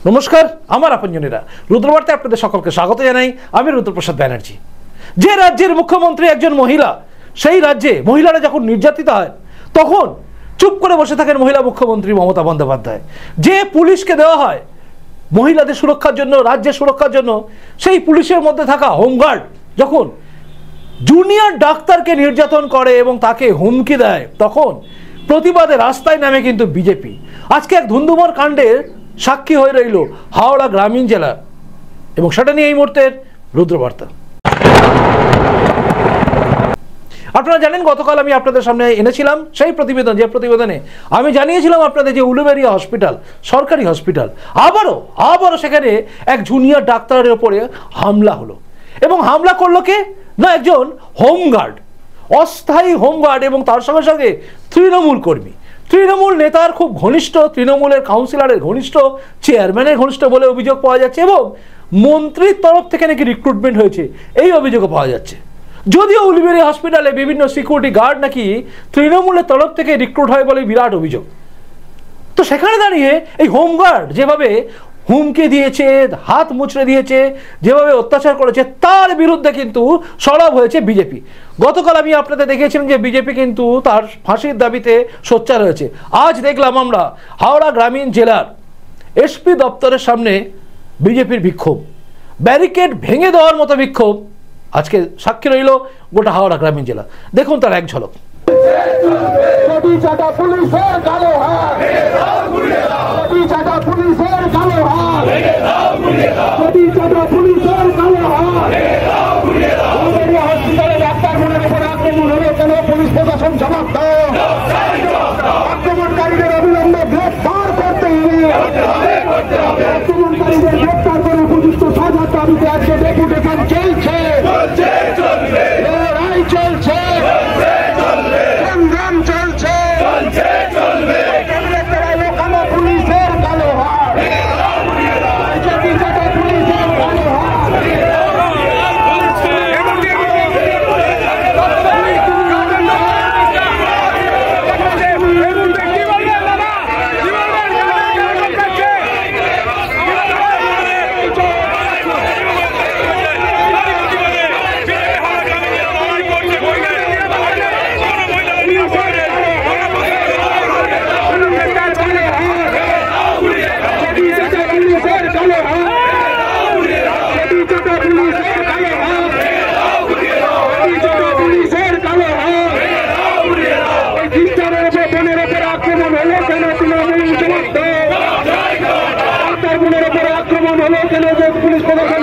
নমস্কার, আমার আপনজনেরা, রুদ্রবার্তায় আপনাদের সকলকে স্বাগত জানাই। আমি রুদ্রপ্রসাদ ব্যানার্জি। যে রাজ্যের মুখ্যমন্ত্রী একজন মহিলা, সেই রাজ্যে মহিলারা যখন নির্যাতিত হয় তখন চুপ করে বসে থাকেন মহিলা মুখ্যমন্ত্রী মমতা বন্দ্যোপাধ্যায়। যে পুলিশকে দেওয়া হয় মহিলাদের সুরক্ষার জন্য, রাজ্যের সুরক্ষার জন্য, সেই পুলিশের মধ্যে থাকা হোমগার্ড যখন জুনিয়র ডাক্তারকে নির্যাতন করে এবং তাকে হুমকি দেয়, তখন প্রতিবাদে রাস্তায় নামে কিন্তু বিজেপি। আজকে এক ধুন্ধুমার কাণ্ডের সাক্ষী হয়ে রইল হাওড়া গ্রামীণ জেলা, এবং সেটা নিয়ে এই মুহূর্তের রুদ্রবার্তা। আপনারা জানেন, গতকাল আমি আপনাদের সামনে এনেছিলাম সেই প্রতিবেদন, যে প্রতিবেদনে আমি জানিয়েছিলাম আপনাদের যে উলুবেড়িয়া হসপিটাল, সরকারি হসপিটাল, আবারও সেখানে এক জুনিয়র ডাক্তারের ওপরে হামলা হলো। এবং হামলা করলো কে? না, একজন হোমগার্ড, অস্থায়ী হোমগার্ড, এবং তার সঙ্গে সঙ্গে তৃণমূল কর্মী, তৃণমূল নেতার খুব ঘনিষ্ঠ, তৃণমূলের কাউন্সিলরের ঘনিষ্ঠ, চেয়ারম্যানের ঘনিষ্ঠ বলে অভিযোগ পাওয়া যাচ্ছে, এবং মন্ত্রীর তরফ থেকে নাকি রিক্রুটমেন্ট হয়েছে এই অভিযোগও পাওয়া যাচ্ছে। যদিও উলুবেড়িয়া হসপিটালে বিভিন্ন সিকিউরিটি গার্ড নাকি তৃণমূলের তরফ থেকে রিক্রুট হয় বলে বিরাট অভিযোগ। তো সেখানে দাঁড়িয়ে এই হোমগার্ড যেভাবে হুমকি দিয়েছে, হাত মুচড়ে দিয়েছে, যেভাবে অত্যাচার করেছে, তার বিরুদ্ধে কিন্তু সরব হয়েছে বিজেপি। গতকাল আমি আপনাদের দেখিয়েছিলাম যে বিজেপি কিন্তু তার ফাঁসির দাবিতে সোচ্চার হয়েছে। আজ দেখলাম আমরা হাওড়া গ্রামীণ জেলার এসপি দপ্তরের সামনে বিজেপির বিক্ষোভ, ব্যারিকেড ভেঙে দেওয়ার মতো বিক্ষোভ। আজকে সাক্ষী রইল গোটা হাওড়া গ্রামীণ জেলা। দেখুন তার এক ঝলক। পুলিশ প্রশাসন জবাব দাও, আক্রমণকারীদের অবিলম্বে গ্রেফতার করতে হবে, আক্রমণকারীদের গ্রেফতার করে উপযুক্ত সাজার দাবিতে আজকে ডেপুটেশন চলছে, লড়াই চলছে, সংগ্রাম চলছে, কালো পুলিশের কালো হাত, পুলিশের কালো হাত। পুলিশ প্রশাসন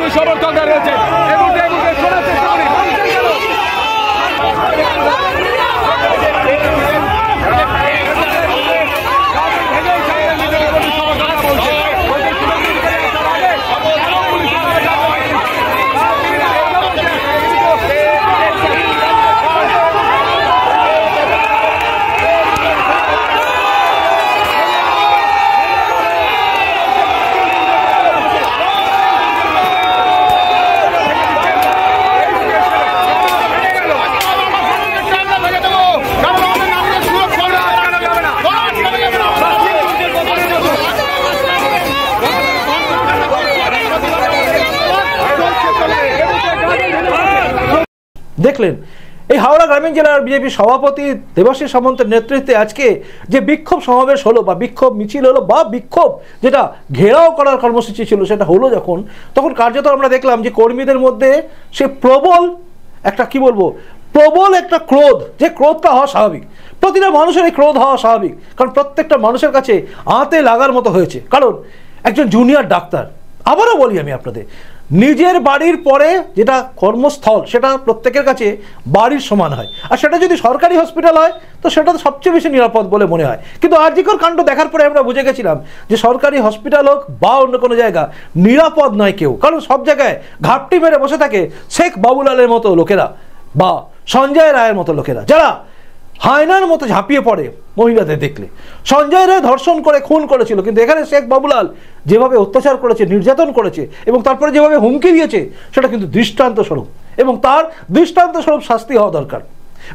বিজেপি সমর্থকরা রয়েছে। এই মুহূর্তে শোনার চেষ্টা করি। দেখলেন এই হাওড়া গ্রামীণ জেলার বিজেপি সভাপতি দেবাশিস সামন্তের নেতৃত্বে আজকে যে বিক্ষোভ সমাবেশ হলো বা বিক্ষোভ মিছিল হলো বা বিক্ষোভ যেটা ঘেরাও করার কর্মসূচি ছিল সেটা হলো তখন কার্যত আমরা দেখলাম যে কর্মীদের মধ্যে সে প্রবল একটা কি বলবো প্রবল একটা ক্রোধ, যে ক্রোধটা হওয়া স্বাভাবিক, প্রতিটা মানুষের এই ক্রোধ হওয়া স্বাভাবিক, কারণ প্রত্যেকটা মানুষের কাছে আঁতে লাগার মতো হয়েছে। কারণ একজন জুনিয়র ডাক্তার, আবারও বলি আমি আপনাদের, নিজের বাড়ির পরে যেটা কর্মস্থল সেটা প্রত্যেকের কাছে বাড়ির সমান হয়, আর সেটা যদি সরকারি হসপিটাল হয় তো সেটা তো সবচেয়ে বেশি নিরাপদ বলে মনে হয়। কিন্তু আরজিকর কাণ্ড দেখার পরে আমরা বুঝে গেছিলাম যে সরকারি হসপিটাল হোক বা অন্য কোনো জায়গা নিরাপদ নয় কেউ, কারণ সব জায়গায় ঘাপটি মেরে বসে থাকে শেখ বাবুলালের মতো লোকেরা বা সঞ্জয় রায়ের মতো লোকেরা, যারা হায়নার মতো ঝাঁপিয়ে পড়ে মহিলাদের দেখলে। সঞ্জয় রায় ধর্ষণ করে খুন করেছিল, কিন্তু এখানে শেখ বাবুলাল যেভাবে অত্যাচার করেছে, নির্যাতন করেছে এবং তারপরে যেভাবে হুমকি দিয়েছে সেটা কিন্তু দৃষ্টান্ত স্বরূপ, এবং তার দৃষ্টান্ত স্বরূপ শাস্তি হওয়া দরকার।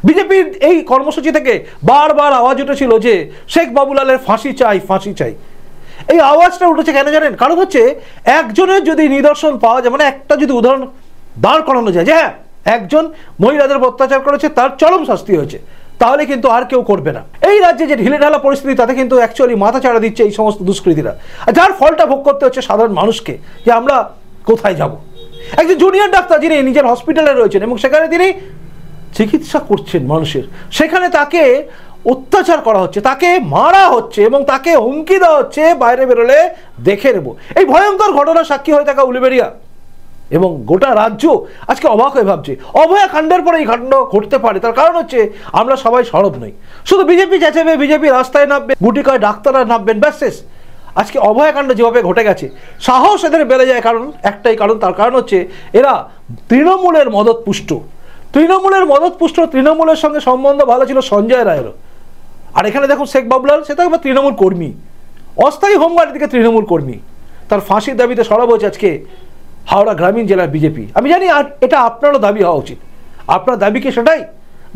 বিজেপির এই কর্মসূচি থেকে বারবার আওয়াজ উঠেছিল যে শেখ বাবুলালের ফাঁসি চাই, ফাঁসি চাই। এই আওয়াজটা উঠেছে কেন জানেন? কারণ হচ্ছে একজনের যদি নিদর্শন পাওয়া যায়, মানে একটা যদি উদাহরণ দাঁড় করানো যায় যে হ্যাঁ একজন মহিলাদের অত্যাচার করেছে, তার চরম শাস্তি হয়েছে, তাহলে কিন্তু আর কেউ করবে না। এই রাজ্যে যে ঢিলেঢালা পরিস্থিতি তাতে কিন্তু অ্যাকচুয়ালি মাথা চাড়া দিচ্ছে এই সমস্ত দুষ্কৃতীরা, যার ফলটা ভোগ করতে হচ্ছে সাধারণ মানুষকে, যে আমরা কোথায় যাব। একজন জুনিয়র ডাক্তার যিনি নিজের হসপিটালে রয়েছেন এবং সেখানে তিনি চিকিৎসা করছেন মানুষের, সেখানে তাকে অত্যাচার করা হচ্ছে, তাকে মারা হচ্ছে এবং তাকে হুমকি দেওয়া হচ্ছে বাইরে বেরোলে দেখে নেব। এই ভয়ঙ্কর ঘটনার সাক্ষী হয়ে থাকা উলুবেড়িয়া এবং গোটা রাজ্য আজকে অবাক হয়ে ভাবছে অভয়া কাণ্ডের পরে এই ঘটনা ঘটতে পারে। তার কারণ হচ্ছে আমরা সবাই সরব নই, শুধু বিজেপি চেঁচাবে, বিজেপি রাস্তায় নামবে, গুটি কয় ডাক্তাররা নামবেন, ব্যাস শেষ। আজকে অভয়া কাণ্ড যেভাবে ঘটে গেছে সাহস এদের বেড়ে যায়, কারণ একটাই কারণ, তার কারণ হচ্ছে এরা তৃণমূলের মদতপুষ্ট। তৃণমূলের সঙ্গে সম্বন্ধ ভালো ছিল সঞ্জয় রায়েরও। আর এখানে দেখুন শেখ বাবুলাল, সে তো একবার তৃণমূল কর্মী, অস্থায়ী হোমগার্ড থেকে তৃণমূল কর্মী, তার ফাঁসির দাবিতে সরব হয়েছে আজকে হাওড়া গ্রামীণ জেলার বিজেপি। আমি জানি আর এটা আপনারও দাবি হওয়া উচিত, আপনার দাবি কি সেটাই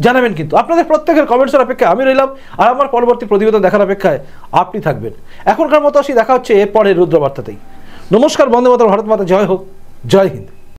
জানাবেন, কিন্তু আপনাদের প্রত্যেকের কমেন্টসের অপেক্ষায় আমি রইলাম, আর আমার পরবর্তী প্রতিবেদন দেখার অপেক্ষায় আপনি থাকবেন। এখনকার মতো আসি, দেখা হচ্ছে এরপরে রুদ্রবার্তাতেই। নমস্কার, বন্দে মাতরম, ভারত মাতা জয় হোক, জয় হিন্দ।